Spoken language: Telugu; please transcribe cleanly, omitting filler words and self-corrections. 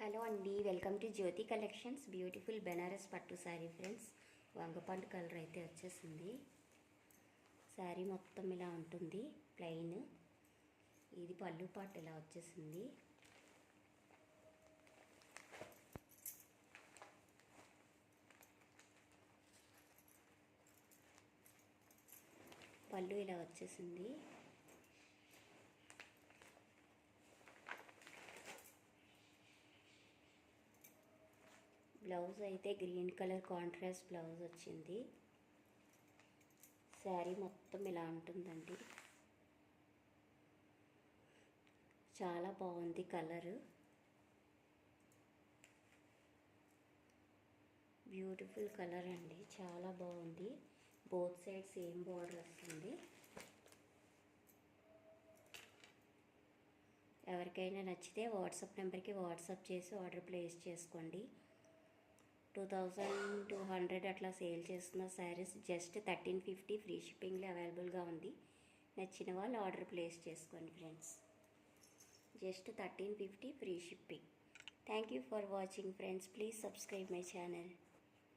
హలో అండి, welcome to Jyoti collections. Beautiful Banaras పట్టు శారీ ఫ్రెండ్స్. వంగపండు కలర్ అయితే వచ్చేసింది. శారీ మొత్తం ఇలా ఉంటుంది ప్లెయిన్. ఇది పళ్ళు పాటు ఇలా వచ్చేసింది. పళ్ళు ఇలా వచ్చేసింది. బ్లౌజ్ అయితే గ్రీన్ కలర్ కాంట్రాస్ట్ బ్లౌజ్ వచ్చింది. శారీ మొత్తం ఇలా ఉంటుందండి. చాలా బాగుంది కలరు. బ్యూటిఫుల్ కలర్ అండి, చాలా బాగుంది. బోత్ సైడ్ సేమ్ బోర్డర్ వస్తుంది. ఎవరికైనా నచ్చితే వాట్సాప్ నెంబర్కి వాట్సాప్ చేసి ఆర్డర్ ప్లేస్ చేసుకోండి. 2200 అట్లా సేల్ చేస్తున్న శారీస్ జస్ట్ 1350 ఫ్రీ షిప్పింగ్లో అవైలబుల్గా ఉంది. నచ్చిన వాళ్ళు ఆర్డర్ ప్లేస్ చేసుకోండి friends. Just 1350 free shipping. Thank you for watching friends. Please subscribe my channel.